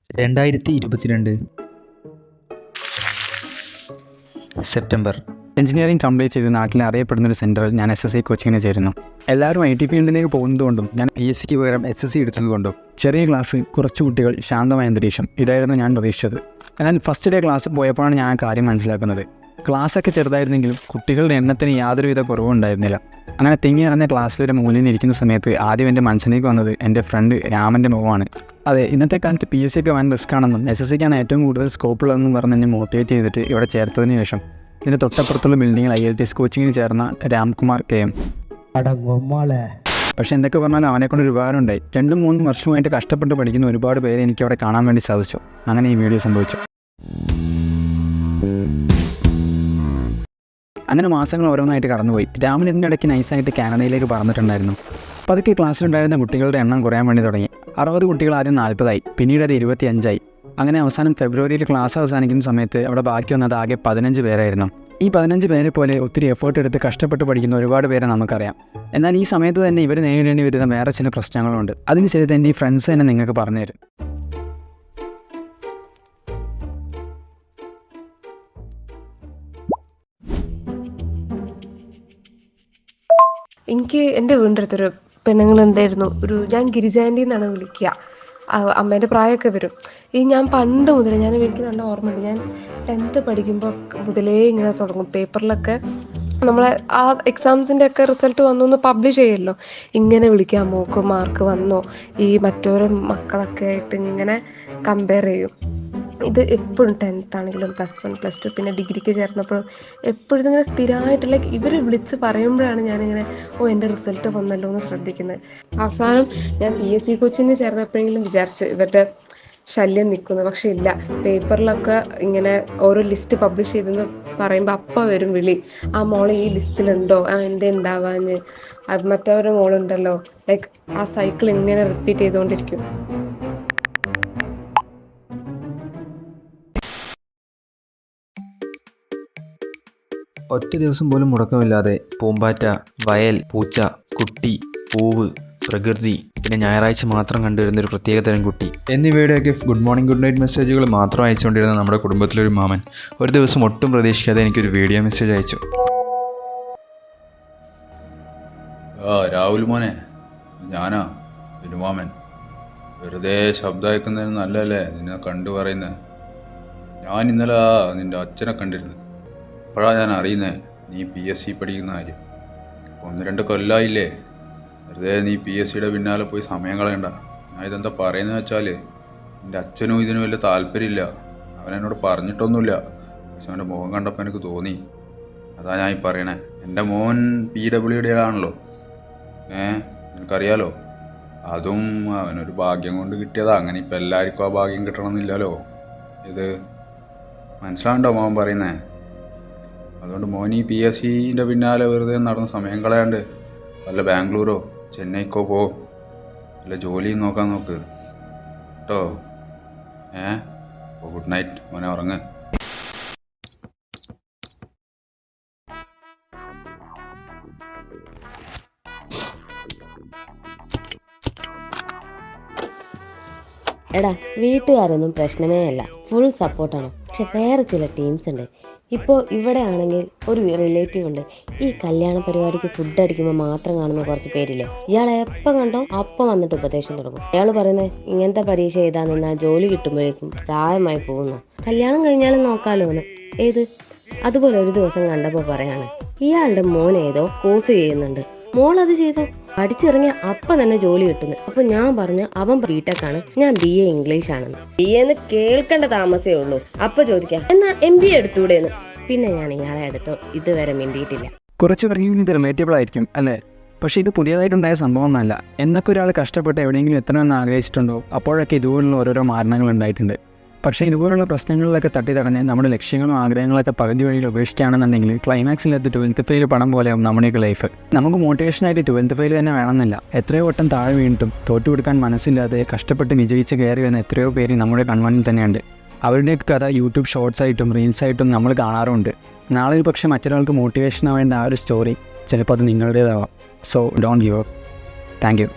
2022 September. Engineering complete ചെയ്ത് നാട്ടിൽ അറിയപ്പെടുന്നൊരു സെൻറ്ററിൽ ഞാൻ SSC കോച്ചിങ്ങിന് ചേരുന്നു. എല്ലാവരും IT ഫീൽഡിലേക്ക് പോകുന്നതുകൊണ്ടും ഞാൻ PSCക്ക് പകരം SSC എടുത്തതുകൊണ്ടും ചെറിയ ക്ലാസ്, കുറച്ച് കുട്ടികൾ, ശാന്തമായ അന്തരീക്ഷം, ഇതായിരുന്നു ഞാൻ പ്രതീക്ഷിച്ചത്. എന്നാൽ ഫസ്റ്റ് ഡേ ക്ലാസ് പോയപ്പോഴാണ് ഞാൻ ആ കാര്യം മനസ്സിലാക്കുന്നത്. ക്ലാസ്സൊക്കെ ചെറുതായിരുന്നെങ്കിലും കുട്ടികളുടെ എണ്ണത്തിന് യാതൊരുവിധ കുറവും ഉണ്ടായിരുന്നില്ല. അങ്ങനെ തിങ്ങി അറിഞ്ഞ ക്ലാസ്സിലൊരു മൂലയിൽ ഇരിക്കുന്ന സമയത്ത് ആദ്യം എൻ്റെ മനസ്സിലേക്ക് വന്നത് എൻ്റെ ഫ്രണ്ട് രാമൻ്റെ മുഖമാണ്. അതെ, ഇന്നത്തെ കാലത്ത് PSC ഒക്കെ വൻ റിസ്ക് ആണെന്നും SSCക്കാണ് ഏറ്റവും കൂടുതൽ സ്കോപ്പുള്ളതെന്നും പറഞ്ഞ് എന്നെ മോട്ടിവേറ്റ് ചെയ്തിട്ട് ഇവിടെ ചേർത്തതിന് ശേഷം ഇതിൻ്റെ തൊട്ടപ്പുറത്തുള്ള ബിൽഡിങ്ങിൽ ILTS കോച്ചിങ്ങിന് ചേർന്ന രാംകുമാർ KM. പക്ഷേ എന്തൊക്കെ പറഞ്ഞാലും അവനെക്കൊണ്ട് ഒരു ഉപകാരമുണ്ടായി. 2-3 വർഷമായിട്ട് കഷ്ടപ്പെട്ട് പഠിക്കുന്ന ഒരുപാട് പേരെ എനിക്ക് അവിടെ കാണാൻ വേണ്ടി സാധിച്ചു. അങ്ങനെ ഈ വീഡിയോ സംഭവിച്ചു. അങ്ങനെ മാസങ്ങൾ ഓരോന്നായിട്ട് കടന്നുപോയി. രാമൻ ഇതിൻ്റെ ഇടയ്ക്ക് നൈസായിട്ട് കാനഡയിലേക്ക് പറന്നിട്ടുണ്ടായിരുന്നു. പതുക്കെ ക്ലാസ്സിലുണ്ടായിരുന്ന കുട്ടികളുടെ എണ്ണം കുറയാൻ വേണ്ടി തുടങ്ങി. 60 കുട്ടികൾ ആദ്യം 40 പിന്നീട് അത് 25 അങ്ങനെ അവസാനം ഫെബ്രുവരിയിൽ ക്ലാസ് അവസാനിക്കുന്ന സമയത്ത് അവിടെ ബാക്കി വന്നത് ആകെ 15 പേരായിരുന്നു. ഈ 15 പേരെ പോലെ ഒത്തിരി എഫേർട്ട് എടുത്ത് കഷ്ടപ്പെട്ട് പഠിക്കുന്ന ഒരുപാട് പേരെ നമുക്കറിയാം. എന്നാൽ ഈ സമയത്ത് തന്നെ ഇവർ നേരിടേണ്ടി വരുന്ന വേറെ ചില പ്രശ്നങ്ങളുണ്ട്. അതിന് ചെയ്ത് എൻ്റെ ഈ ഫ്രണ്ട്സ് തന്നെ നിങ്ങൾക്ക് പറഞ്ഞുതരും. എനിക്ക് എൻ്റെ വീടിൻ്റെ അടുത്തൊരു പെണ്ണുങ്ങളുണ്ടായിരുന്നു. ഞാൻ ഗിരിജാൻ്റി എന്നാണ് വിളിക്കുക. അമ്മേൻ്റെ പ്രായമൊക്കെ വരും. ഞാൻ പണ്ട് മുതലേ എനിക്ക് നല്ല ഓർമ്മയുണ്ട്. ഞാൻ 10th പഠിക്കുമ്പോൾ മുതലേ ഇങ്ങനെ തുടങ്ങും. പേപ്പറിലൊക്കെ നമ്മളെ ആ എക്സാംസിൻ്റെ ഒക്കെ റിസൾട്ട് വന്നു എന്ന് പബ്ലിഷ് ചെയ്യുമല്ലോ, ഇങ്ങനെ വിളിക്കാൻ മോക്ക് മാർക്ക് വന്നോ, ഈ മറ്റോരോ മക്കളൊക്കെ ആയിട്ട് ഇങ്ങനെ കമ്പയർ ചെയ്യും. ഇത് എപ്പോഴും 10th ആണെങ്കിലും +1 +2 പിന്നെ ഡിഗ്രിക്ക് ചേർന്നപ്പോഴും എപ്പോഴും ഇതിങ്ങനെ സ്ഥിരമായിട്ട് ഇവർ വിളിച്ച് പറയുമ്പോഴാണ് ഞാനിങ്ങനെ എൻ്റെ റിസൾട്ട് വന്നല്ലോ എന്ന് ശ്രദ്ധിക്കുന്നത്. അവസാനം ഞാൻ PSC കോച്ചിങ്ങിന് ചേർന്നപ്പോഴെങ്കിലും വിചാരിച്ച് ഇവരുടെ ശല്യം നിൽക്കുന്നു. പക്ഷെ ഇല്ല, പേപ്പറിലൊക്കെ ഇങ്ങനെ ഓരോ ലിസ്റ്റ് പബ്ലിഷ് ചെയ്തെന്ന് പറയുമ്പോൾ അപ്പം വരും വിളി, ആ മോള് ഈ ലിസ്റ്റിലുണ്ടോ, എൻ്റെ ഉണ്ടാവാന്, അത് മറ്റവരുടെ മോളുണ്ടല്ലോ. ആ സൈക്കിൾ ഇങ്ങനെ റിപ്പീറ്റ് ചെയ്തുകൊണ്ടിരിക്കും. ഒറ്റ ദിവസം പോലും മുടക്കമില്ലാതെ പൂമ്പാറ്റ, വയൽ, പൂച്ച, കുട്ടി, പൂവ്, പ്രകൃതി, പിന്നെ ഞായറാഴ്ച മാത്രം കണ്ടുവരുന്ന ഒരു പ്രത്യേകതരം കുട്ടി എന്നിവയുടെയൊക്കെ ഗുഡ് മോർണിംഗ് ഗുഡ് നൈറ്റ് മെസ്സേജുകൾ മാത്രം അയച്ചുകൊണ്ടിരുന്ന നമ്മുടെ കുടുംബത്തിലൊരു മാമൻ ഒരു ദിവസം ഒട്ടും പ്രതീക്ഷിക്കാതെ എനിക്കൊരു വീഡിയോ മെസ്സേജ് അയച്ചു. രാഹുൽ മോനെ, ഞാനാ ബിനുമാമൻ. വെറുതെ ശബ്ദം അയക്കുന്നതിന് നല്ലതല്ലേ നിന്നെ കണ്ടു പറയുന്നത്. ഞാൻ ഇന്നലെ നിൻ്റെ അച്ഛനെ കണ്ടിരുന്നു. അപ്പോഴാണ് ഞാൻ അറിയുന്നത് നീ PSC പഠിക്കുന്ന കാര്യം. 1-2 കൊല്ലമായില്ലേ. വെറുതെ നീ PSCയുടെ പിന്നാലെ പോയി സമയം കളയണ്ട. ഞാൻ ഇതെന്താ പറയുന്നത് വെച്ചാൽ, എൻ്റെ അച്ഛനും ഇതിന് വലിയ താല്പര്യമില്ല. അവനെന്നോട് പറഞ്ഞിട്ടൊന്നുമില്ല. പക്ഷെ അവൻ്റെ മുഖം കണ്ടപ്പോൾ എനിക്ക് തോന്നി. അതാ ഞാൻ ഈ പറയണേ. എൻ്റെ മോൻ PWD ആണല്ലോ, നിനക്കറിയാലോ. അതും അവനൊരു ഭാഗ്യം കൊണ്ട് കിട്ടിയതാ. അങ്ങനെ ഇപ്പം എല്ലാവർക്കും ആ ഭാഗ്യം കിട്ടണമെന്നില്ലല്ലോ. ഇത് മനസ്സിലാവുണ്ടോ മോൻ പറയുന്നേ? അതുകൊണ്ട് മോൻ ഈ PSCൻ്റെ പിന്നാലെ വെറുതെ നടന്ന് സമയം കളയാണ്ട് വല്ല ബാംഗ്ലൂരോ ചെന്നൈക്കോ പോ, വല്ല ജോലിയും നോക്കാൻ നോക്ക് കേട്ടോ. ഗുഡ് നൈറ്റ് മോനെ, ഉറങ്ങ്. എടാ, വീട്ടുകാരൊന്നും പ്രശ്നമേ അല്ല, ഫുൾ സപ്പോർട്ടാണ്. പക്ഷെ വേറെ ചില ടീംസ് ഉണ്ട്. ഇപ്പോൾ ഇവിടെ ആണെങ്കിൽ ഒരു റിലേറ്റീവ് ഉണ്ട്. ഈ കല്യാണ പരിപാടിക്ക് ഫുഡ് അടിക്കുമ്പോൾ മാത്രം കാണുന്ന കുറച്ച് പേരില്ലേ, ഇയാളെ എപ്പം കണ്ടോ അപ്പം വന്നിട്ട് ഉപദേശം തുടങ്ങും. ഇയാൾ പറയുന്നത് ഇങ്ങനത്തെ പരീക്ഷ എഴുതാ നിന്നാൽ ജോലി കിട്ടുമ്പോഴേക്കും പ്രായമായി പോകുന്ന, കല്യാണം കഴിഞ്ഞാലും നോക്കാലോ എന്ന്. ഏത് അതുപോലെ ഒരു ദിവസം കണ്ടപ്പോൾ പറയാണ്, ഇയാളുടെ മോൻ ഏതോ കോഴ്സ് ചെയ്യുന്നുണ്ട്, മോൾ അത് ചെയ്തോ, പഠിച്ചിറങ്ങിയ അപ്പം തന്നെ ജോലി കിട്ടുന്നു. അപ്പൊ ഞാൻ പറഞ്ഞു അവൻ BTech ആണ്, ഞാൻ BA ഇംഗ്ലീഷ് ആണെന്ന്. BA എന്ന് കേൾക്കേണ്ട താമസേ ഉള്ളൂ. അപ്പൊ ചോദിക്കാം എന്നാ MBA എടുത്തൂടെന്ന്. പിന്നെ ഞാൻ ഇയാളെ എടുത്തോ ഇതുവരെ മിണ്ടിയിട്ടില്ല. കുറച്ച് പേർക്കും ഇത് റിലേറ്റബിൾ ആയിരിക്കും അല്ലേ? പക്ഷേ ഇത് പുതിയതായിട്ടുണ്ടായ സംഭവമൊന്നുമല്ല. എന്നൊക്കെ ഒരാൾ കഷ്ടപ്പെട്ട് എവിടെയെങ്കിലും എത്തണമെന്ന് ആഗ്രഹിച്ചിട്ടുണ്ടോ അപ്പോഴൊക്കെ ഇതുപോലുള്ള ഓരോരോ മാരണങ്ങൾ ഉണ്ടായിട്ടുണ്ട്. പക്ഷേ ഇതുപോലുള്ള പ്രശ്നങ്ങളിലൊക്കെ തട്ടിത്തടഞ്ഞ് നമ്മുടെ ലക്ഷ്യങ്ങളും ആഗ്രഹങ്ങളൊക്കെ പകുതി വഴിയിൽ ഉപേക്ഷിക്കുകയാണെന്നുണ്ടെങ്കിൽ ക്ലൈമാക്സിലെത്തി 12th ഫെയിൽ പടം പോലെയാവും നമ്മുടെയൊക്കെ ലൈഫ്. നമുക്ക് മോട്ടിവേഷനായിട്ട് 12th ഫെയിൽ തന്നെ വേണമെന്നില്ല. എത്രയോ വട്ടം താഴെ വീണിട്ടും തോറ്റു കൊടുക്കാൻ മനസ്സില്ലാതെ കഷ്ടപ്പെട്ട് വിജയിച്ച് കയറി വന്ന എത്രയോ പേര് നമ്മുടെ കൺമുന്നിൽ തന്നെയുണ്ട്. അവരുടെയൊക്കെ കഥ യൂട്യൂബ് ഷോർട്സ് ആയിട്ടും റീൽസ് ആയിട്ടും നമ്മൾ കാണാറുണ്ട്. നാളെ ഒരു പക്ഷേ മറ്റൊരാൾക്ക് മോട്ടിവേഷൻ ആവേണ്ട ആ ഒരു സ്റ്റോറി ചിലപ്പോൾ അത് നിങ്ങളുടേതാവാം. So don't give up. Thank U.